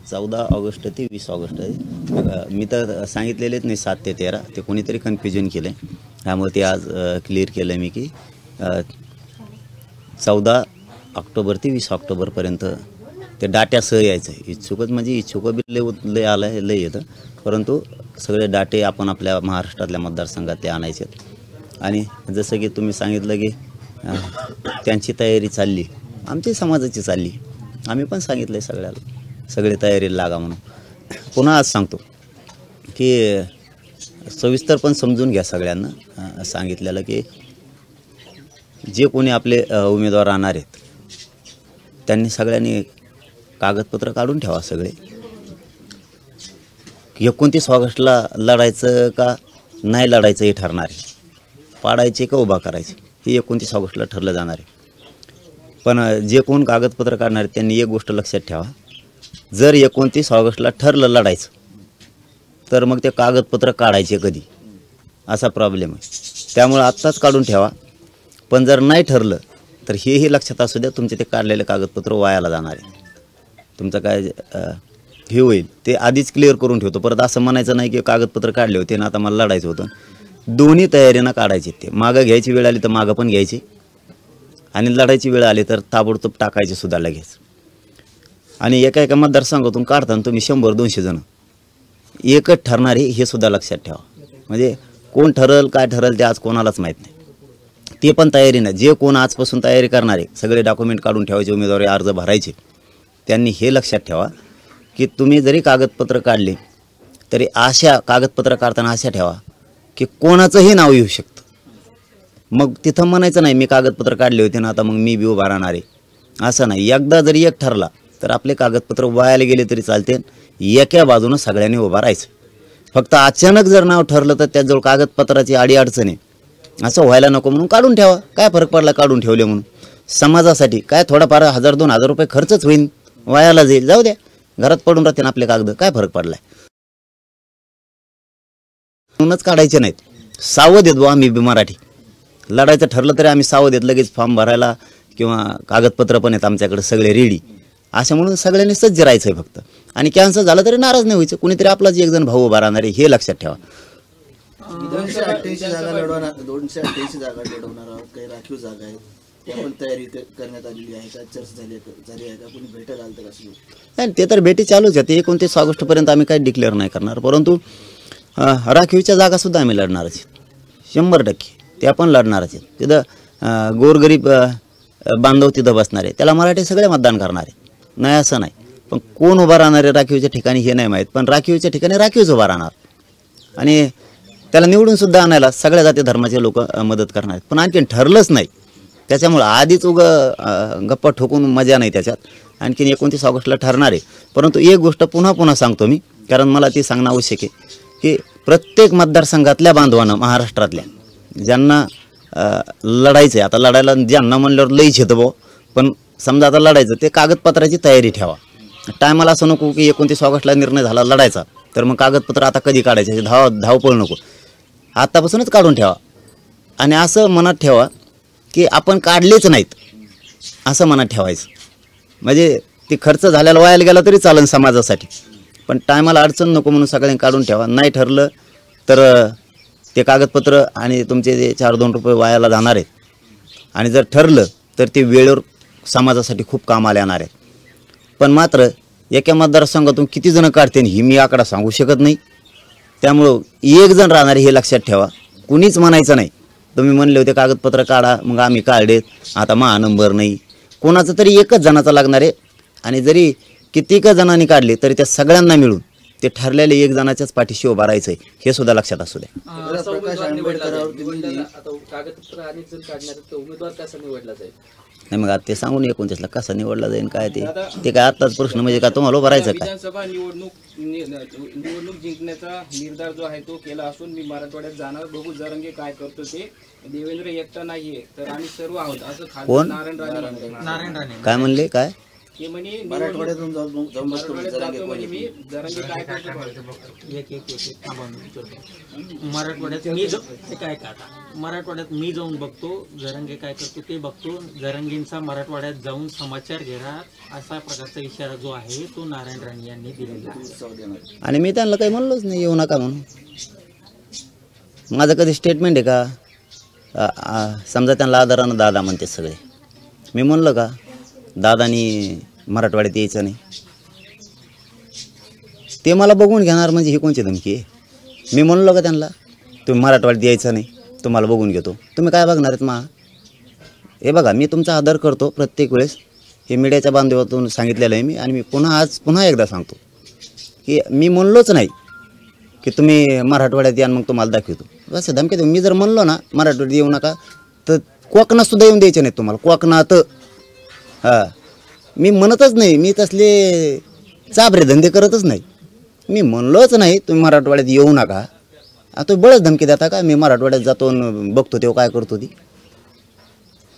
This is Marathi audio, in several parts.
14 ऑगस्ट ते 20 ऑगस्ट आहे। मी तर सांगितलेलेच नाही 7 ते 13, ते कोणीतरी कन्फ्युजन केलं आहे, त्यामुळे ते आज क्लिअर केलं मी की 14 ऑक्टोबर ते 20 ऑक्टोबरपर्यंत ते डाट्यासह यायचं आहे। इच्छुकच म्हणजे इच्छुक बी लय आलं आहे, लय येतं, परंतु सगळे डाटे आपण आपल्या महाराष्ट्रातल्या मतदारसंघातले आणायचे। आणि जसं की तुम्ही सांगितलं की त्यांची तयारी चालली, आमची समाजाची चालली, आम्ही पण सांगितलं आहे सगळ्याला, सगळे तयारीला लागा म्हणून। पुन्हा आज सांगतो की सविस्तर पण समजून घ्या सगळ्यांना सांगितलेलं की जे कोणी आपले उमेदवार राहणार आहेत त्यांनी सगळ्यांनी कागदपत्र काढून ठेवा। सगळे 29 ऑगस्टला लढायचं का नाही लढायचं हे ठरणार आहे, पाडायचे का उभा करायचे हे 29 ऑगस्टला ठरलं जाणार आहे। पण जे कोण कागदपत्र काढणार आहेत त्यांनी एक गोष्ट लक्षात ठेवा, जर 29 ऑगस्टला ठरलं लढायचं तर मग ते कागदपत्र काढायचे कधी, असा प्रॉब्लेम आहे। त्यामुळे आत्ताच काढून ठेवा। पण जर नाही ठरलं तर हेही लक्षात असू द्या, तुमचे ते काढलेले कागदपत्र वायाला जाणार आहे। तुमचं काय हे होईल ते आधीच क्लिअर करून ठेवतो। परत असं म्हणायचं नाही की कागदपत्र काढले होते ना आता मला लढायचं होतं, दोन्ही तयारीनं काढायचे। ते मागं घ्यायची वेळ आली तर मागं पण घ्यायची, आणि लढायची वेळ आली तर ताबडतोब टाकायचे सुद्धा लगेच। आणि एका एका मतदारसंघातून काढताना तुम्ही 100-200 जण एकच ठरणार आहे हे सुद्धा लक्षात ठेवा। म्हणजे कोण ठरल काय ठरल ते आज कोणालाच माहीत नाही, ते पण तयारी नाही। जे कोण आजपासून तयारी करणार आहे सगळे डॉक्युमेंट काढून ठेवायचे, उमेदवारी अर्ज भरायचे, त्यांनी हे लक्षात ठेवा की तुम्ही जरी कागदपत्र काढले तरी अशा कागदपत्र काढताना अशा ठेवा की कोणाचंही नाव येऊ शकतं। मग तिथं म्हणायचं नाही मी कागदपत्र काढले होते ना आता मग मी बी उभा राहणार आहे, असं नाही। एकदा जरी एक ठरला तर आपले कागदपत्र वायाला गेले तरी चालते, एका बाजूनं सगळ्यांनी उभा राहायचं। फक्त अचानक जर नाव ठरलं तर त्याजवळ कागदपत्राची अडीअडचण आहे असं व्हायला नको म्हणून काढून ठेवा। काय फरक पडला काढून ठेवले म्हणून, समाजासाठी काय थोडाफार 1000-2000 रुपये खर्चच होईल, वायाला जाईल, जाऊ द्या, घरात पडून राहते ना आपले कागद, काय फरक पडलाय। म्हणूनच काढायचे नाहीत। सावध येत आम्ही बी मराठी, लढायचं ठरलं तरी आम्ही सावध येत, लगेच फॉर्म भरायला किंवा कागदपत्र पण आहेत आमच्याकडे सगळे रेडी, अशा म्हणून सगळ्यांनी सज्ज राहायचं आहे फक्त। आणि कॅन्सल झालं तरी नाराज नाही व्हायचं, कुणीतरी आपलाच एक जण भाऊ उभा राहणार आहे हे लक्षात ठेवा। 288 जागा लढवणार, 288 जागा लढवणार आहोत, काही राखीव जागा आहेत, त्या पण तयारी करण्यात आलेली आहे का, चर्चा झाली आहे का, कोणी भेटायला आलं तर कसं नाही? ते तर भेटी चालूच आहे, ते 29 ऑगस्टपर्यंत आम्ही काही डिक्लेअर नाही करणार, परंतु राखीवच्या जागासुद्धा आम्ही लढणारच आहेत 100%, त्या पण लढणारच आहेत। तिथं गोरगरीब बांधव तिथं बसणार आहे, त्याला मराठी सगळे मतदान करणार आहे, नाही असं नाही। पण कोण उभा राहणार आहे राखीवच्या ठिकाणी हे नाही माहीत, पण राखीवच्या ठिकाणी राखीवच उभा राहणार आणि त्याला निवडून सुद्धा आणायला सगळ्या जाती धर्माचे लोक मदत करणार आहेत। पण आणखीन ठरलंच नाही, त्याच्यामुळं आधीच गप्पा ठोकून मजा नाही त्याच्यात। आणखीन 29 ऑगस्टला ठरणार आहे, परंतु एक गोष्ट पुन्हा सांगतो मी, कारण मला ती सांगणं आवश्यक आहे की प्रत्येक मतदारसंघातल्या बांधवांना, महाराष्ट्रातल्या ज्यांना लढायचं आहे, आता लढायला ज्यांना म्हणल्यावर लईच येतं भाऊ, पण समजा आता लढायचं ते कागदपत्राची तयारी ठेवा। टायमाला असं नको की 29 ऑगस्टला निर्णय झाला लढायचा तर मग कागदपत्र आता कधी काढायचे, धावपळ नको, आत्तापासूनच काढून ठेवा। आणि असं मनात ठेवा की आपण काढलेच नाहीत असं मनात ठेवायचं, म्हणजे ते खर्च झालेला वायाला गेला तरी चालेल समाजासाठी, पण टायमाला अडचण नको म्हणून सगळ्यांनी काढून ठेवा। नाही ठरलं तर ते कागदपत्र आणि तुमचे जे 4-2 रुपये वायाला जाणार आहेत, आणि जर ठरलं तर ते वेळेवर समाजासाठी खूप कामाला येणार आहे। पण मात्र एका मतदारसंघातून किती जण काढते ही मी आकडा सांगू शकत नाही, त्यामुळं एक जण राहणार हे लक्षात ठेवा। कुणीच म्हणायचं नाही तुम्ही म्हणले होते कागदपत्र काढा मग आम्ही काढलेत आता नंबर नाही, कोणाचं तरी एकच जणाचा लागणार आहे। आणि जरी कितीक जणांनी काढले तरी त्या सगळ्यांना मिळून ते ठरलेले एक जणाच्याच पाठीशी उभा राहायचं आहे हे सुद्धा लक्षात असू द्या। नाही मग आता ते सांगून 29ला कसा निवडला जाईल काय ते काय आत्ताच प्रश्न, म्हणजे का तुम्हाला उभं राहायचं काय? विधानसभा निवडणूक जिंकण्याचा निर्धार जो आहे तो केला असून मी मराठवाड्यात जाणार, बघू जरंगे काय करतो ते, देवेंद्र एकटा नाहीये तर आम्ही सर्व आहोत असं खासदार नारायण राणे काय म्हणले? काय ते म्हणे मराठवाड्यातून जाऊन बघतो मराठवाड्यात जरांगे जातो कोण म्हणे येतो. मी जरांगे काय करतो एक थांबा मी विचारतो. मराठवाड्यात मी ते काय का आता मराठवाड्यात मी जाऊन बघतो, जरंगे काय करतो ते बघतो. जरंगेंचा मराठवाड्यात जाऊन समाचार घेणार असा प्रकारचा इशारा जो आहे तो नारायण राणे यांनी दिलेला आहे. उत्सव देणार. आणि मी त्यांना काही म्हणलोच नाही येऊ नका म्हणून. माझं कधी स्टेटमेंट आहे का? समजा त्यांना आदरानं दादा म्हणते सगळे, मी म्हणलं का दादानी मराठवाड्यात यायचं नाही? ते मला बघून घेणार म्हणजे ही कोणची धमकी आहे? मी म्हणलो का त्यांना तुम्ही मराठवाड्यात यायचं नाही, तुम्हाला बघून घेतो? तुम्ही काय बघणार आहेत मा? हे बघा, मी तुमचा आदर करतो प्रत्येक वेळेस, हे मीडियाच्या बांधवातून सांगितलेलं आहे मी. आणि मी पुन्हा एकदा सांगतो की मी म्हणलोच नाही की तुम्ही मराठवाड्यात या मग तुम्हाला दाखवतो असं धमकी देऊ. मी जर म्हणलो ना मराठवाड्यात येऊ नका तर कोकणातसुद्धा येऊन द्यायचे नाहीत तुम्हाला. कोकणात मी म्हणतच नाही, मी तसले चाबरे धंदे करतच नाही. मी म्हणलोच नाही तुम्ही मराठवाड्यात येऊ नका. आता बळच धमकी देता का? मी मराठवाड्यात जातो आणि बघतो तेव्हा काय करतो ती.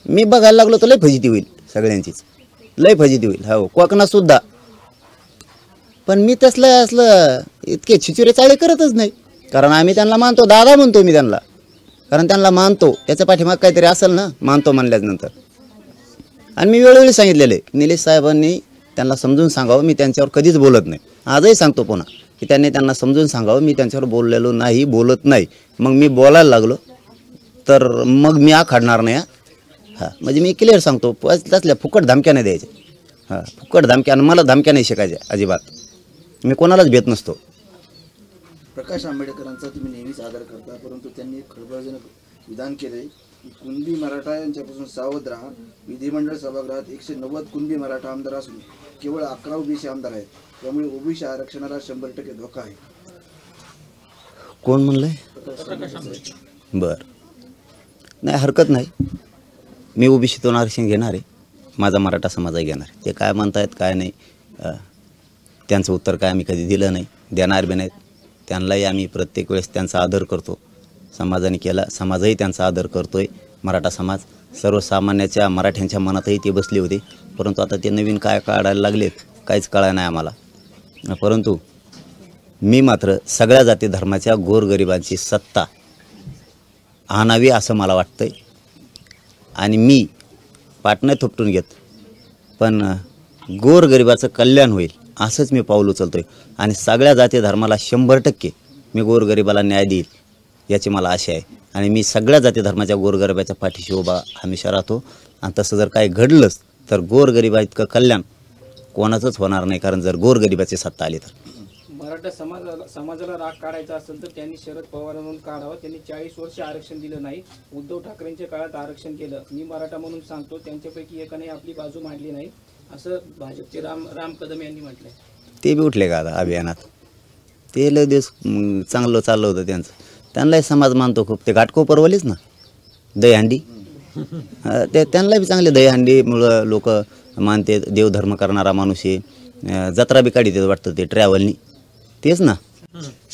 मी बघायला लागलो तर लय फजिती होईल सगळ्यांचीच, लय फजिती होईल. हो, कोकणातसुद्धा. पण मी तसलं असलं इतके छिचुरे चाळे करतच नाही, कारण आम्ही त्यांना मानतो. दादा म्हणतो मी त्यांना, कारण त्यांना मानतो. त्याच्या पाठीमाग काहीतरी असेल ना, मानतो म्हणल्यानंतर. आणि मी वेळोवेळी सांगितलेलं आहे निलेश साहेबांनी त्यांना समजून सांगावं, मी त्यांच्यावर कधीच बोलत नाही. आजही सांगतो पुन्हा की त्यांना समजून सांगावं, मी त्यांच्यावर बोललेलो नाही, बोलत नाही. मग मी बोलायला लागलो तर मग मी आखाडणार नाही. म्हणजे मी क्लिअर सांगतो, तसल्या फुकट धमक्या नाही द्यायच्या. फुकट धमक्या, आणि मला धमक्या नाही शिकायच्या अजिबात. मी कोणालाच भेट नसतो. प्रकाश आंबेडकरांचा तुम्ही नेहमीच आदर करता, परंतु त्यांनी एक खळबळजनक विधान केले की कुणबी मराठा यांच्यापासून सावध राहा. विधिमंडळ सभागृहात 190 कुणबी मराठा आमदार असून केवळ 11 ओबीसी आमदार आहेत. त्यामुळे ओबीसी आरक्षणाला 100% धोका आहे. कोण म्हणलंय? बरं, नाही हरकत नाही. मी ओबीसीतून आरक्षण घेणार आहे, माझा मराठा समाजही घेणार आहे. ते काय म्हणतायत काय नाही, त्यांचं उत्तर काय आम्ही कधी दिलं नाही, देणार बी नाहीत. त्यांनाही आम्ही प्रत्येक वेळेस त्यांचा आदर करतो. समाजाने केला, समाजही त्यांचा आदर करतोय. मराठा समाज सर्वसामान्याच्या मराठ्यांच्या मनातही ते बसले होते, परंतु आता ते नवीन काय काढायला लागलेत काहीच कळायला नाही आम्हाला. परंतु मी मात्र सगळ्या जाती धर्माच्या गोरगरिबांची सत्ता आणावी असं मला वाटतंय. आणि मी पाटणं थोपटून घेत, पण गोरगरिबाचं कल्याण होईल असंच मी पाऊल उचलतोय. आणि सगळ्या जाती धर्माला 100% मी गोरगरिबाला न्याय देईल याची मला आशा आहे. आणि मी सगळ्या जाती धर्माच्या गोरगरिबाच्या पाठीशी उभा हमेशा राहतो. आणि तसं जर काही घडलंच तर गोरगरिबा इतकं कल्याण कोणाचंच होणार नाही, कारण जर गोरगरिबाची सत्ता आली तर. मराठा समाजाला राग काढायचा असेल तर त्यांनी शरद पवारांकडून काढावं. त्यांनी 40 वर्ष आरक्षण दिलं नाही. उद्धव ठाकरेंच्या काळात आरक्षण केलं. मी मराठा म्हणून सांगतो, त्यांच्यापैकी एकाने आपली बाजू मांडली नाही असं भाजपचे राम कदम यांनी म्हटलंय. ते बी उठले का आता अभियानात? ते लय दिवस चांगलं चाललं होतं त्यांचं. त्यांनाही समाज मानतो खूप. ते घाटकोपरवालीच ना, दहीहंडी, ते त्यांनाही चांगले दहीहंडीमुळं लोक मानते. देवधर्म करणारा माणूस आहे. जत्रा बी काढीत वाटतं ते ट्रॅव्हलनी, तेच ना.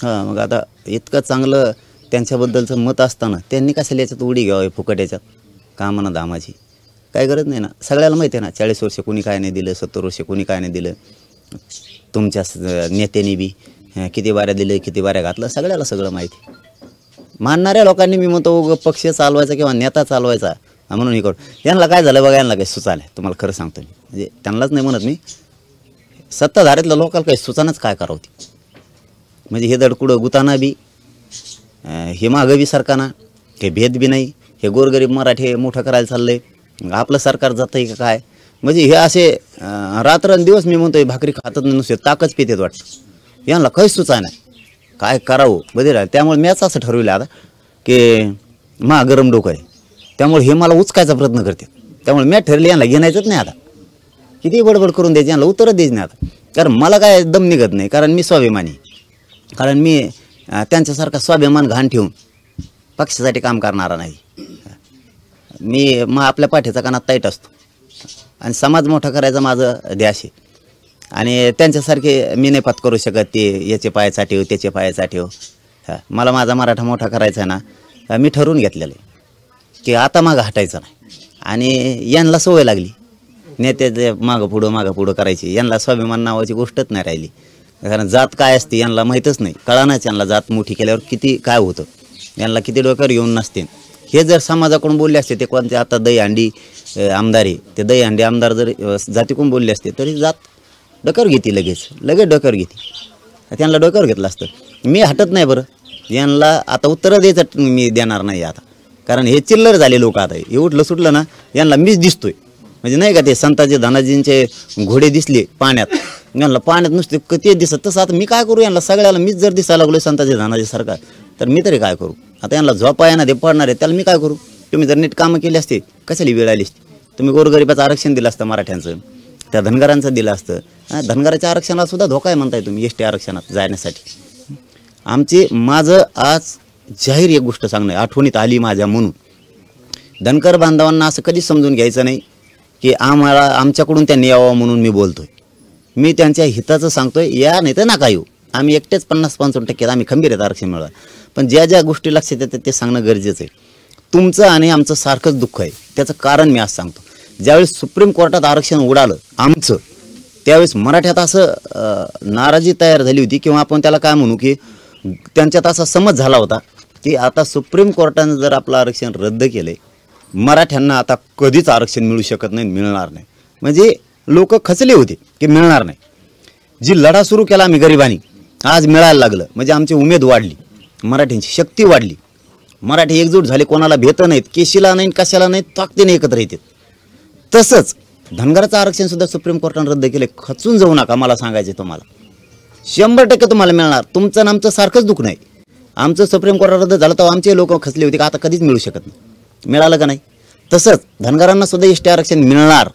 मग आता इतकं चांगलं त्यांच्याबद्दलचं मत असताना त्यांनी कशाला याच्यात उडी घ्यावी फुकट याच्यात कामानं धामाची? काय गरज नाही ना. सगळ्याला माहिती आहे ना, 40 वर्ष कोणी काय नाही दिलं, 70 वर्ष कोणी काय नाही दिलं. तुमच्या नेत्यांनी बी किती बाऱ्या दिले, किती बाऱ्या घातलं, सगळ्याला सगळं माहिती. मानणाऱ्या लोकांनी मी म्हणतो पक्ष चालवायचा किंवा नेता चालवायचा म्हणून हे करू. यांना काय झालं बघा, यांना काही सुचालं तुम्हाला खरं सांगतो मी. म्हणजे त्यांनाच नाही म्हणत मी, सत्ताधाऱ्यातल्या लोकांना काही सुचानच काय करावं ती. म्हणजे हे दडकुडं गुताना बी, हे मागं बी सरकारना हे भेद बी नाही. हे गोरगरीब मराठी मोठं करायला चाललंय, आपलं सरकार जातं आहे का काय? म्हणजे हे असे रात्रंदिवस मी म्हणतो भाकरी खातात नुसते ताकच पितेत वाटतं. यांना काहीच सुचा नाही काय करावं बदल. त्यामुळे मॅच असं ठरवलं आता की मा गरम डोकं आहे, त्यामुळे हे मला उचकायचा प्रयत्न करते. त्यामुळे मॅच ठरली, यांना घेण्याचंच नाही आता. किती बडबड करून द्यायची, यांना उत्तरच द्यायची नाही आता. कारण मला काय दम निघत नाही, कारण मी स्वाभिमानी. कारण मी त्यांच्यासारखा स्वाभिमान घाण ठेवून पक्षासाठी काम करणारा नाही. मी मग आपल्या पाठीचा कानात ताईट असतो आणि समाज मोठा करायचा माझं ध्यास आहे. आणि त्यांच्यासारखे मी नाही पत्करू शकत ते याचे पायाचा ठेव त्याचे पायाचा ठेव. मला माझा मराठा मोठा करायचा आहे ना, मी ठरवून घेतलेलं आहे की आता मागं हटायचं नाही. आणि यांना सवय लागली नेत्याचे मागं पुढं करायची. यांना स्वाभिमान नावाची गोष्टच नाही राहिली. कारण जात काय असते यांना माहीतच नाही. कळानाच यांना जात मोठी केल्यावर किती काय होतं, यांना किती डोक्यावर येऊन नसते. हे जर समाजाकडून बोलले असते, ते कोणते आता दहीहंडी आमदार आहे, ते दहीहंडी आमदार जर जातीकडून बोलले असते तरी जात डोक्यावर घेते, लगेच डोक्यावर घेते. त्यांना डोक्यावर घेतलं असतं. मी हटत नाही बरं, यांना आता उत्तरं द्यायचं मी देणार नाही आता. कारण हे चिल्लर झाले लोक. आता हे उठलं सुटलं ना यांना मीच दिसतोय. म्हणजे नाही का ते संताजी धनाजींचे घोडे दिसले पाण्यात, यांना पाण्यात नुसते ते दिसत. तसं आता मी काय करू, यांना सगळ्याला मीच जर दिसायला लागलो संताजी धनाजी सारखा, तर मी तरी काय करू. आता यांना झोपा येणार, ते पडणार आहे, त्याला मी काय करू. तुम्ही जर नीट कामं केली असते, कशाली वेळ आली असती. तुम्ही गोरगरिबाचं आरक्षण दिलं असतं मराठ्यांचं, त्या धनगरांचं दिलं असतं. धनगराच्या आरक्षणाला सुद्धा धोका आहे म्हणताय तुम्ही, एस टी आरक्षणात जाण्यासाठी. माझं आज जाहीर एक गोष्ट सांगणं आठवणीत आली माझ्या, म्हणून धनगर बांधवांना असं कधीच समजून घ्यायचं नाही की आमच्याकडून त्यांनी यावं म्हणून मी बोलतोय. मी त्यांच्या हिताचं सांगतोय, या नाही तर नका येऊ. आम्ही एकटेच 50-55% आम्ही खंबीर आहेत आरक्षण मिळवा. पण ज्या ज्या गोष्टी लक्षात येतात ते सांगणं गरजेचं आहे. तुमचं आणि आमचं सारखंच दुःख आहे. त्याचं कारण मी आज सांगतो. ज्यावेळेस सुप्रीम कोर्टात आरक्षण उडालं आमचं, त्यावेळेस मराठ्यात असं नाराजी तयार झाली होती, किंवा आपण त्याला काय म्हणू की त्यांच्यात असा समज झाला होता की आता सुप्रीम कोर्टानं जर आपलं आरक्षण रद्द केलं, मराठ्यांना आता कधीच आरक्षण मिळू शकत नाही, मिळणार नाही. म्हणजे लोक खचले होते की मिळणार नाही. जी लढा सुरू केला आम्ही गरिबांनी, आज मिळायला लागलं. म्हणजे आमची उमेद वाढली, मराठ्यांची शक्ती वाढली. मराठी एकजूट झाले, कोणाला भेट नाहीत, केशीला नाही, कशाला नाहीत, ताकदीने एकत्र येतात. तसंच धनगराचं आरक्षण सुद्धा सुप्रीम कोर्टानं रद्द केले. खचून जाऊ नका, मला सांगायचे तुम्हाला 100% तुम्हाला मिळणार. तुमचं आणि आमचं सारखंच दुःख नाही. आमचं सुप्रीम कोर्टात रद्द झालं तर आमचे लोक खचले होते का आता कधीच मिळू शकत नाही. मिळालं का नाही. तसंच धनगरांना सुद्धा एस टी आरक्षण मिळणार.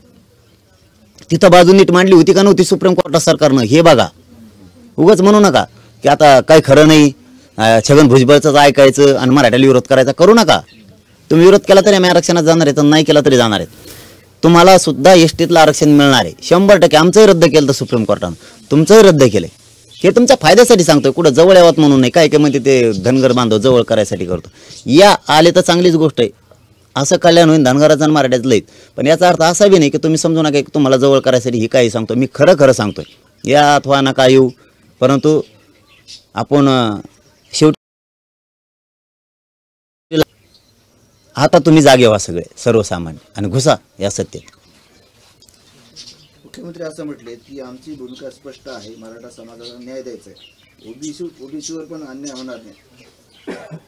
तिथं बाजू नीट मांडली होती का नव्हती सुप्रीम कोर्टात सरकारनं, हे बघा. उगाच म्हणू नका की आता काही खरं नाही, छगन भुजबळचं ऐकायचं आणि मराठ्याला विरोध करायचा. करू नका. तुम्ही विरोध केला तरी आम्ही आरक्षणात जाणार आहे, तर नाही केला तरी जाणार आहेत. तुम्हाला सुद्धा एस टीतलं आरक्षण मिळणार आहे 100%. आमचंही रद्द केलं तर सुप्रीम कोर्टानं, तुमचंही रद्द केलं. हे तुमच्या फायद्यासाठी सांगतोय, कुठं जवळ यावत म्हणून नाही. काय काय म्हणते ते धनगर बांधव जवळ करायसाठी करतो. या आले तर चांगलीच गोष्ट आहे, असं कल्याण होईल धनगराचं आणि मराठ्याचं लईत. पण याचा अर्थ असा बी नाही की तुम्ही समजू नका की तुम्हाला जवळ करायसाठी ही काही सांगतो. मी खरं खरं सांगतोय, या अथवा नका येऊ, परंतु आपण शेवटी आता तुम्ही जागे व्हा सगळे सर्वसामान्य आणि घुसा या सत्तेत. मुख्यमंत्री असं म्हटले की आमची भूमिका स्पष्ट आहे, मराठा समाजाला न्याय द्यायचा आहे, ओबीसीवर पण अन्याय होणार नाही.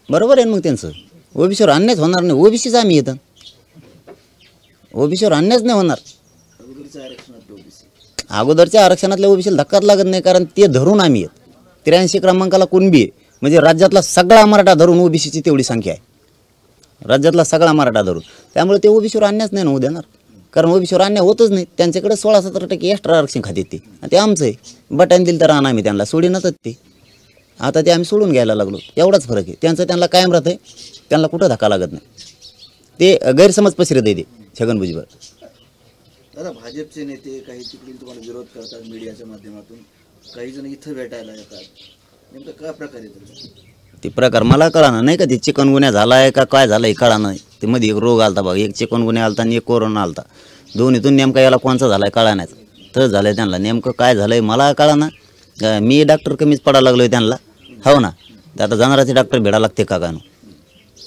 बरोबर आहे मग त्यांचं. ओबीसीवर अन्यायच होणार नाही. ओबीसीच आम्ही येतं, ओबीसीवर अन्यायच नाही होणार. अगोदरच्या आरक्षणातल्या ओबीसीला धक्काच लागत नाही, कारण ते धरून आम्ही येत. 83 क्रमांकाला कुणबी आहे, म्हणजे राज्यातला सगळा मराठा धरून ओबीसीची तेवढी संख्या आहे, राज्यातला सगळा मराठा धरून. त्यामुळे ते ओबीसीवर अन्यायच नाही होऊ देणार, कारण ओबीसीवर अन्याय होतच नाही. त्यांच्याकडे 16-17% एक्स्ट्रा आरक्षण खाते ते आमचं आहे. बटन दिलं तर राहणार आम्ही त्यांना सोडी नसत ते. आता ते आम्ही सोडून घ्यायला लागलो, एवढाच फरक आहे. त्यांचं त्यांना कायम राहत आहे, त्यांना कुठं धक्का लागत नाही. ते गैरसमज पसरत आहे ते छगन भुजबळ. दादा, भाजपचे नेते काही तिकडून तुम्हाला विरोध करतात मीडियाच्या माध्यमातून, काही जण इथं भेटायला येतात, नेमकं काय प्रकार आहे ते प्रकार मला कळाना नाही का. ते चिकनगुन्या झाला आहे का काय झालं हे कळाना नाही. ते मध्ये एक रोग आलता बघा, एक चिकनगुन्या आलता आणि एक कोरोना आलता. दोन्हीतून नेमका याला कोणचा झाला आहे कळानाच. तर झालं आहे त्यांना, नेमकं काय झालं आहे मला कळाना. मी डॉक्टर कमीच पडायला लागलो आहे त्यांना. हो ना, तर आता जाणाराचे डॉक्टर भेडा लागते का गाणं,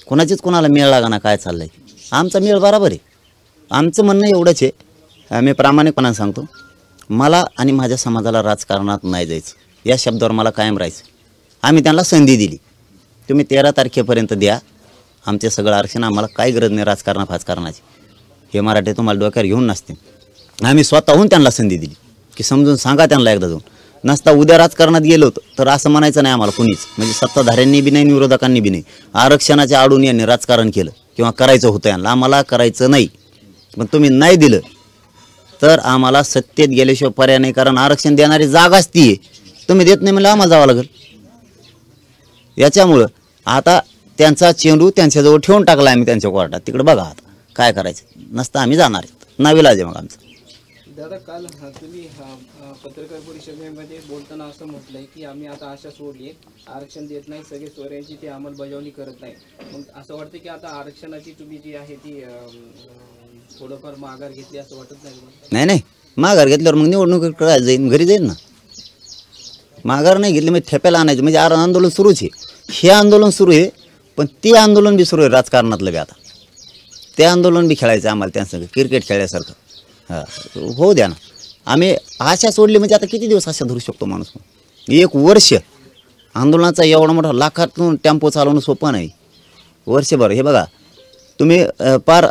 कोणाचीच कोणाला मेळ लागा ना. काय चाललं आहे आमचा मेळ बरोबर आहे. आमचं म्हणणं एवढंच आहे, मी प्रामाणिकपणाने सांगतो, मला आणि माझ्या समाजाला राजकारणात नाही जायचं, या शब्दावर मला कायम राहायचं. आम्ही त्यांना संधी दिली, तुम्ही 13 तारखेपर्यंत द्या आमचे सगळं आरक्षण, आम्हाला काही गरज नाही राजकारणाची. हे मराठी तुम्हाला डोक्यावर घेऊन नसते. आम्ही स्वतःहून त्यांना संधी दिली की समजून सांगा त्यांना एकदा जाऊन. नसता उद्या राजकारणात गेलो तर असं म्हणायचं नाही आम्हाला कुणीच, म्हणजे सत्ताधाऱ्यांनी बी नाही विरोधकांनी बी नाही. आरक्षणाच्या आडून यांनी राजकारण केलं किंवा करायचं होतं यांना, आम्हाला करायचं नाही. पण तुम्ही नाही दिलं तर आम्हाला सत्तेत गेल्याशिवाय पर्याय नाही, कारण आरक्षण देणारी जागाच ती आहे. तुम्ही देत नाही म्हणजे आम्हाला जावं लागेल. याच्यामुळं आता त्यांचा चेंडू त्यांच्याजवळ ठेवून टाकला आम्ही त्यांच्या कोर्टात. तिकडे बघा आता काय करायचं, नसतं आम्ही जाणार आहेत, नाविलाज आहे मग आमचं. दादा, काल तुम्ही पत्रकार परिषदेमध्ये बोलताना असं म्हटलंय की आम्ही आता आशा सोडली, आरक्षण देत नाही, सगळे सोयऱ्यांची ती अंमलबजावणी करत नाही. मग असं वाटतं की आता आरक्षणाची तुम्ही जी आहे ती थोडंफार माघार घेतली असं वाटत नाही तुम्हाला? नाही नाही, माघार घेतल्यावर मग निवडणूक करायला जाईन, घरी जाईन ना. माघार नाही घेतली म्हणजे ठेप्याला आणायचं, म्हणजे आंदोलन सुरूच आहे. हे आंदोलन सुरू आहे, पण ते आंदोलन बी सुरू आहे राजकारणातलं बी. आता ते आंदोलन बी खेळायचं आम्हाला त्यांचं, क्रिकेट खेळल्यासारखं. हां, होऊ द्या ना. आम्ही आशा सोडली म्हणजे आता किती दिवस आशा धरू शकतो माणूस? 1 वर्ष आंदोलनाचा एवढा मोठा लाखातून टेम्पो चालवणं सोपं नाही. वर्षभर हे बघा तुम्ही, पार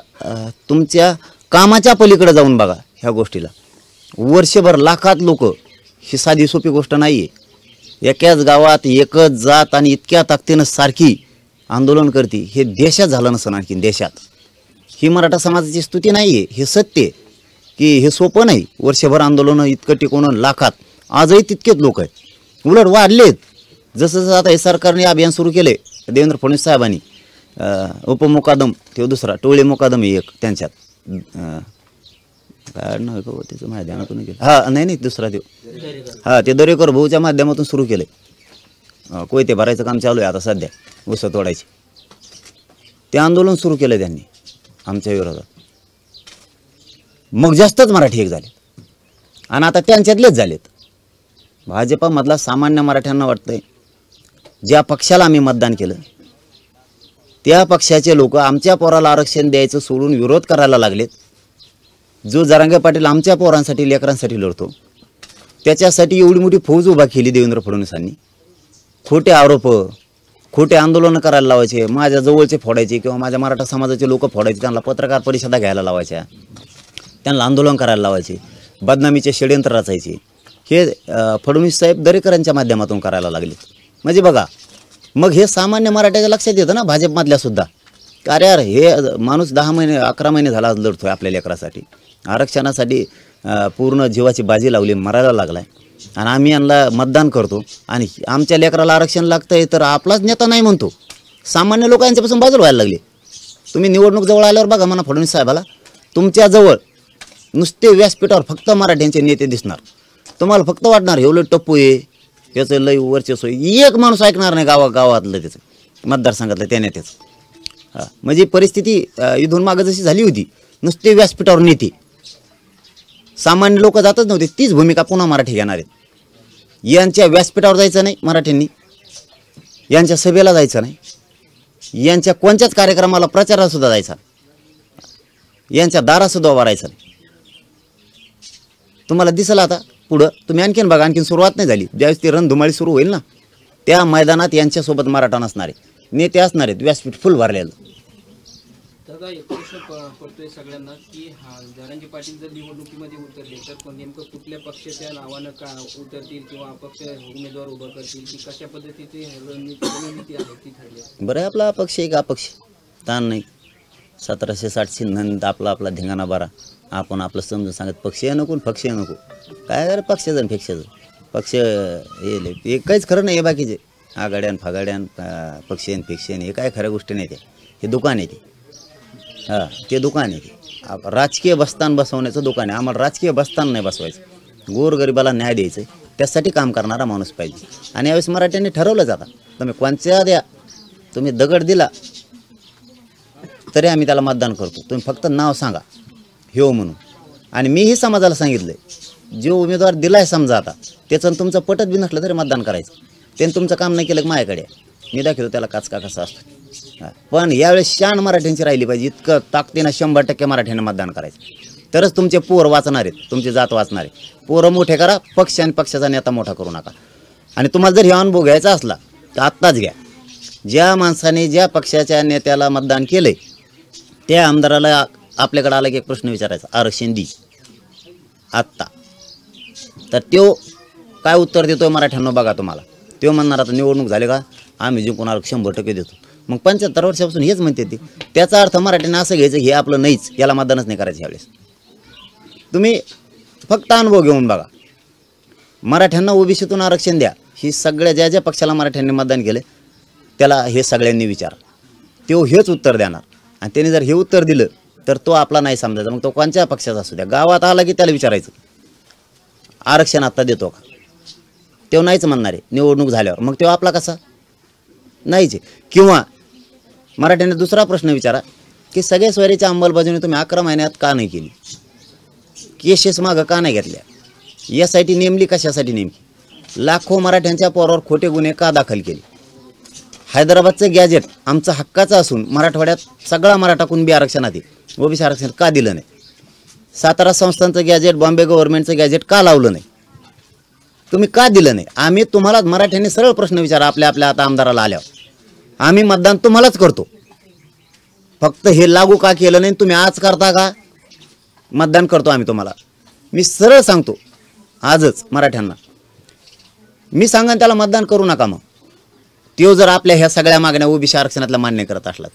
तुमच्या कामाच्या पलीकडे जाऊन बघा ह्या गोष्टीला. वर्षभर लाखात लोक, ही साधी सोपी गोष्ट नाही आहे. एकाच गावात एकच जात आणि इतक्या ताकदीनं सारखी आंदोलन करते, हे देशात झालं नसतं. आणखीन देशात ही मराठा समाजाची स्तुती नाही आहे, हे सत्य आहे की हे सोपं नाही. वर्षभर आंदोलनं इतकं टिकवणं लाखात, आजही तितकेच लोक आहेत, उलट वाढलेत. जसं जसं आता हे सरकारने अभियान सुरू केले देवेंद्र फडणवीस साहेबांनी, उपमुकादम ते दुसरा टोळे मुकादम एक त्यांच्यात, काय नाव आहे त्याचं माझ्या ध्यानातून गेलं. हां नाही दुसरा देव, हां ते दरेकर भाऊच्या माध्यमातून सुरू केले. कोयते भरायचं काम चालू आहे आता सध्या, ऊस तोडायचे. ते आंदोलन सुरू केलं त्यांनी आमच्या विरोधात. मग जास्तच मराठी एक झाले आणि आता त्यांच्यातलेच झालेत. भाजपामधला सामान्य मराठ्यांना वाटतंय ज्या पक्षाला आम्ही मतदान केलं त्या पक्षाचे लोक आमच्या पोराला आरक्षण द्यायचं सोडून विरोध करायला लागलेत. जो जरांगे पाटील आमच्या पोरांसाठी लेकरांसाठी लढतो त्याच्यासाठी एवढी मोठी फौज उभा केली देवेंद्र फडणवीसांनी. खोटे आरोप, खोटे आंदोलनं करायला लावायचे, माझ्या जवळचे फोडायचे किंवा माझ्या मराठा समाजाचे लोक फोडायचे, त्यांना पत्रकार परिषदा घ्यायला लावायच्या, त्यांना आंदोलन करायला लावायचे, बदनामीचे षडयंत्र रचायचे. हे फडणवीस साहेब दरेकरांच्या माध्यमातून करायला लागले. म्हणजे बघा, मग हे सामान्य मराठ्याच्या लक्षात येतं ना भाजपमधल्या सुद्धा, अरे यार हे माणूस 10 महिने 11 महिने झाला लढतोय आपल्या लेकरासाठी, आरक्षणासाठी पूर्ण जीवाची बाजी लावली, मरायला लागलाय आणि आम्ही यांना मतदान करतो आणि आमच्या लेकराला आरक्षण लागतंय तर आपलाच नेता नाही म्हणतो. सामान्य लोक यांच्यापासून बाजूला व्हायला लागले. तुम्ही निवडणूक जवळ आल्यावर बघा म्हणा फडणवीस साहेबाला, तुमच्याजवळ नुसते व्यासपीठावर फक्त मराठ्यांचे नेते दिसणार. तुम्हाला फक्त वाटणार एवढं टप्पू आहे, याचं लय वर्चस्व आहे. एक माणूस ऐकणार नाही गावातलं त्याचं, मतदारसंघातलं त्या नेत्याचं. हां, म्हणजे परिस्थिती इथून मागं जशी झाली होती, नुसते व्यासपीठावर नेते, सामान्य लोक जातच नव्हते. तीच भूमिका पुन्हा मराठी घेणार आहेत. यांच्या व्यासपीठावर जायचं नाही मराठ्यांनी, यांच्या सभेला जायचं नाही, यांच्या कोणत्याच कार्यक्रमाला प्रचाराला सुद्धा जायचा, यांच्या दारासुद्धा वारायचं नाही. तुम्हाला दिसलं आता पुढं, तुम्ही आणखीन बघा, आणखीन सुरुवात नाही झाली. ज्यावेळेस ती रणधुमाळी सुरू होईल ना, त्या मैदानात यांच्यासोबत मराठा नसणारे नेते असणार आहेत, व्यासपीठ फुल भरलेलं. दादा एक प्रश्न पडतोय सगळ्यांना की जरांगे पाटील जर निवडणुकीमध्ये उतरले तर नेमकं कुठल्या पक्षाच्या नावानं का उतरतील किंवा अपक्ष उमेदवार उभं करतील की कशा पद्धतीची रणनीती आहे ती ठरली? बरं आहे आपला अपक्ष एक अपक्ष, ताण नाही. 1760 नंद आपला धिंगाणा बारा, आपण आपलं समजून सांगत पक्ष नको पक्ष नको, काय अरे पक्षाचं फेक्षाचं पक्ष हे काहीच खरं नाही. हे बाकीचे आघाड्यान फागाड्यान पक्षीन फिक्षण हे काय खऱ्या गोष्टी नाही. हे दुकान आहे ते, हां ते दुकान आहे ते. राजकीय बस्तान बसवण्याचं दुकान आहे. आम्हाला राजकीय बस्तान नाही बसवायचं, गोरगरिबाला न्याय द्यायचं आहे, त्यासाठी काम करणारा माणूस पाहिजे. आणि यावेळेस मराठ्यांनी ठरवलं जातं, तुम्ही कोणत्या द्या, तुम्ही दगड दिला तरी आम्ही त्याला मतदान करतो, तुम्ही फक्त नाव सांगा हो म्हणून. आणि मीही समाजाला सांगितलं आहे, जो उमेदवार दिला आहे समजा आता त्याचं तुमचं पटत बी नसलं तरी मतदान करायचं. त्याने तुमचं काम नाही केलं की माझ्याकडे मी दाखवतो त्याला काचका कसा असतो. पण यावेळेस शान मराठ्यांची राहिली पाहिजे, इतकं ताकदीनं 100% मराठ्यांना मतदान करायचं, तरच तुमचे पोर वाचणार आहेत, तुमची जात वाचणार आहे. पोरं मोठे करा, पक्ष आणि पक्षाचा नेता मोठा करू नका. आणि तुम्हाला जर हे अनुभव घ्यायचा असला तर आत्ताच घ्या. ज्या माणसाने ज्या पक्षाच्या नेत्याला मतदान केलं आहे त्या आमदाराला आपल्याकडे आला की एक प्रश्न विचारायचा, आरक्षण दी आत्ता. तर तो काय उत्तर देतोय मराठ्यांना बघा तुम्हाला. तो म्हणणार आता निवडणूक झाले का आम्ही जिंकून 100% देतो. मग 75 वर्षापासून हेच म्हणते ते. त्याचा अर्थ मराठ्यांना असं घ्यायचं हे आपलं नाहीच, याला मतदानच नाही करायचं यावेळेस. तुम्ही फक्त अनुभव घेऊन बघा. मराठ्यांना ओबीसीतून आरक्षण द्या, ही सगळ्या ज्या ज्या पक्षाला मराठ्यांनी मतदान केलं त्याला हे सगळ्यांनी विचार, तो हेच उत्तर देणार. आणि त्याने जर हे उत्तर दिलं तर तो आपला नाही समजायचा, मग तो कोणत्या पक्षाचा असू द्या. गावात आला की त्याला विचारायचं आरक्षण आत्ता देतो का, तो नाहीच म्हणणार आहे निवडणूक झाल्यावर. मग तो आपला कसा नाहीच. किंवा मराठ्याने दुसरा प्रश्न विचारा, की सगळ्या सोयरीच्या अंमलबजावणी तुम्ही 11 महिन्यात का नाही केली? केसेस मागं का नाही घेतल्या? यासाठी नेमली कशासाठी नेमकी? लाखो मराठ्यांच्या पोरावर खोटे गुन्हे का दाखल केले? हैदराबादचं गॅजेट आमचं हक्काचं असून मराठवाड्यात सगळा मराठा कुणबी आरक्षणात आहे, ओबीसी आरक्षण का दिलं नाही? सातारा संस्थांचं गॅजेट, बॉम्बे गव्हर्नमेंटचं गॅजेट का लावलं नाही? तुम्ही का दिलं नाही? आम्ही तुम्हाला मराठ्यांनी सरळ प्रश्न विचारा आपल्या आता आमदाराला आल्यावर, आम्ही मतदान तुम्हालाच करतो, फक्त हे लागू का केलं नाही? तुम्ही आज करता का? मतदान करतो आम्ही तुम्हाला. मी सरळ सांगतो आजच मराठ्यांना, मी सांगा त्याला मतदान करू नका. मग त्यो जर आपल्या ह्या सगळ्या मागण्या ओबीसी आरक्षणातल्या मान्य करत असलात,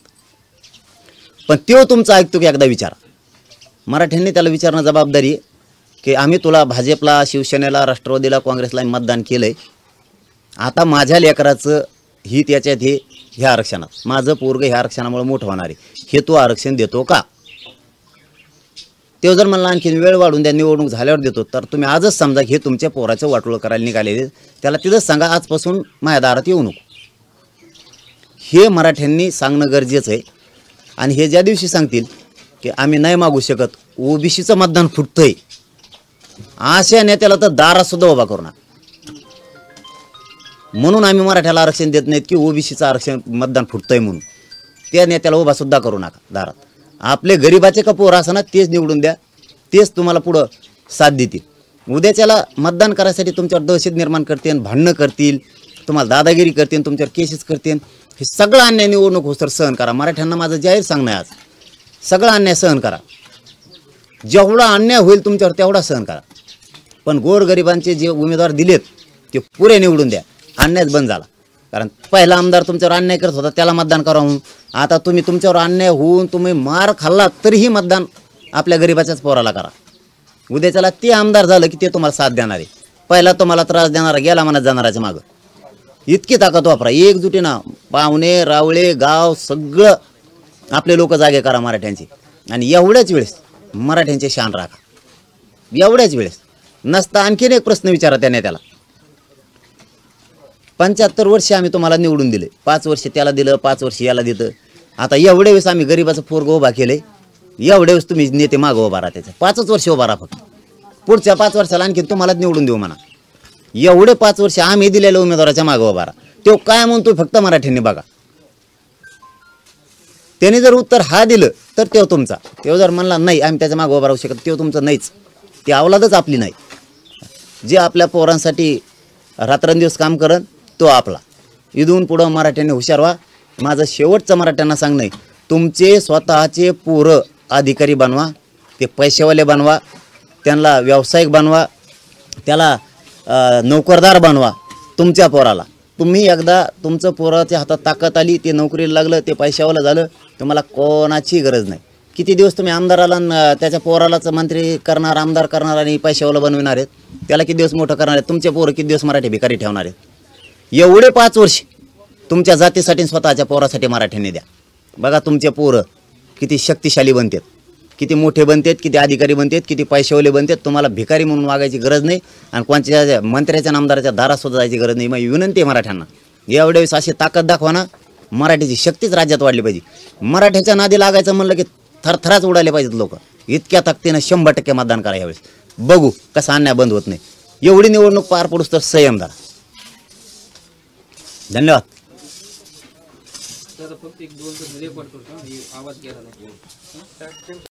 पण त्यो तुमचं ऐकतो की एकदा विचारा. मराठ्यांनी त्याला विचारणं जबाबदारी आहे की आम्ही तुला भाजपला, शिवसेनेला, राष्ट्रवादीला, काँग्रेसला मतदान केलंय, आता माझ्या लेकराचं हित याच्यात हे ह्या आरक्षणात, माझं पोरगं ह्या आरक्षणामुळे मोठं होणार आहे, हे तू आरक्षण देतो का? ते जर मला आणखी वेळ वाढून द्या, निवडणूक झाल्यावर देतो, तर तुम्ही आजच समजा हे तुमच्या पोराचं वाटोळं करायला निघालेले, त्याला तिथंच सांगा आजपासून माझ्या दारात येऊ नको. हे मराठ्यांनी सांगणं गरजेचं आहे. आणि हे ज्या दिवशी सांगतील की आम्ही नाही मागू शकत, ओबीसीचं मतदान फुटतंय, अशा नेत्याला तर दारातसुद्धा उभा करू नका. म्हणून आम्ही मराठ्याला आरक्षण देत नाहीत की ओबीसीचं आरक्षण मतदान फुटतंय म्हणून, त्या नेत्याला उभा सुद्धा करू नका दारात. आपले गरिबाचे का पोर असं ना तेच निवडून द्या, तेच तुम्हाला पुढं साथ देतील. उद्याच्याला मतदान करायसाठी तुमच्यावर दहशत निर्माण करतील, भांडणं करतील, तुम्हाला दादागिरी करतील, तुमच्यावर केसेस करतील. हे सगळं अन्याय निवडणूक होस तर सहन करा. मराठ्यांना माझं जाहीर सांगणं आहे आज, सगळा अन्याय सहन करा. जेवढा अन्याय होईल तुमच्यावर तेवढा सहन करा, पण गोरगरिबांचे जे उमेदवार दिलेत ते पुरे निवडून द्या. अन्यायच बंद झाला. कारण पहिला आमदार तुमच्यावर अन्याय करत होता, त्याला मतदान करा म्हणून. आता तुम्ही तुमच्यावर अन्याय होऊन तुम्ही मार खाल्ला तरीही मतदान आपल्या गरिबाच्याच पोराला करा. उद्याच्याला ते आमदार झालं की ते तुम्हाला साथ देणार आहे. पहिला तुम्हाला त्रास देणारा गेला मनात जाणाराच्या मागं. इतकी ताकद वापरा, एकजुटीनं पाहुणे, रावळे, गाव सगळं आपले लोक जागे करा मराठ्यांचे. आणि एवढ्याच वेळेस मराठ्यांचे शान राखा. एवढ्याच वेळेस नसता आणखीन एक प्रश्न विचारा त्या नेत्याला. 75 वर्ष आम्ही तुम्हाला निवडून दिले, 5 वर्ष त्याला दिलं, 5 वर्ष याला दिलं. आता एवढे वेळेस आम्ही गरिबाचं पोरगं उभा केलंय, एवढे वेळेस तुम्ही नेते मागं उभा राहा. त्याच्या 5च वर्ष उभा राहा फक्त. पुढच्या 5 वर्षाला आणखी तुम्हालाच निवडून देऊ म्हणा. एवढे 5 वर्ष आम्ही दिलेल्या उमेदवाराच्या मागं उभा राहा. तो काय म्हणतो फक्त मराठ्यांनी बघा. त्याने जर उत्तर हा दिलं तर तो तुमचा, तो जर म्हणला नाही आम्ही त्याच्या मागं उभा राहू शकत, तो तुमचं नाहीच. ती अवलादच आपली नाही. जे आपल्या पोरांसाठी रात्रंदिवस काम करत तो आपला. इथून पुढं मराठ्यांनी हुशार व्हा. माझं शेवटचं मराठ्यांना सांगणं आहे, तुमचे स्वतःचे पोरं अधिकारी बनवा, ते पैसेवाले बनवा, त्यांना व्यावसायिक बनवा, त्याला नोकरदार बनवा. तुमच्या पोराला तुम्ही एकदा तुमचं पोराच्या हातात ताकद आली, ते नोकरीला लागलं, ते पैशावालं झालं, तुम्हाला कोणाची गरज नाही. किती दिवस तुम्ही आमदाराला त्याच्या पोरालाच मंत्री करणार, आमदार करणार आणि पैशावाला बनविणार आहेत? त्याला किती दिवस मोठं करणार आहेत? तुमचे पोरं किती दिवस मराठी भिकारी ठेवणार आहेत? एवढे 5 वर्ष तुमच्या जातीसाठी स्वतःच्या पोरासाठी मराठ्यांनी द्या. बघा तुमचे पोरं किती शक्तिशाली बनतात, किती मोठे बनतात, किती अधिकारी बनतात, किती पैशावाले बनतात. तुम्हाला भिकारी म्हणून वागायची गरज नाही आणि कोणत्या मंत्र्याच्या आमदाराच्या दारातसुद्धा जायची गरज नाही. मग विनंती आहे मराठ्यांना, एवढ्या वेळेस अशी ताकद दाखवा ना, मराठीची शक्तीच राज्यात वाढली पाहिजे. मराठ्याच्या नादी लागायचं म्हणलं की थरथराच उडाले पाहिजेत लोक. इतक्या ताकदीनं 100% मतदान करा यावेळेस. बघू कसा अन्याय बंद होत नाही. एवढी निवडणूक पार पडूस तर संयम धरा. धन्यवाद. फक्त एक 2 रेकॉर्ड करतो, आवाज गेला नाही.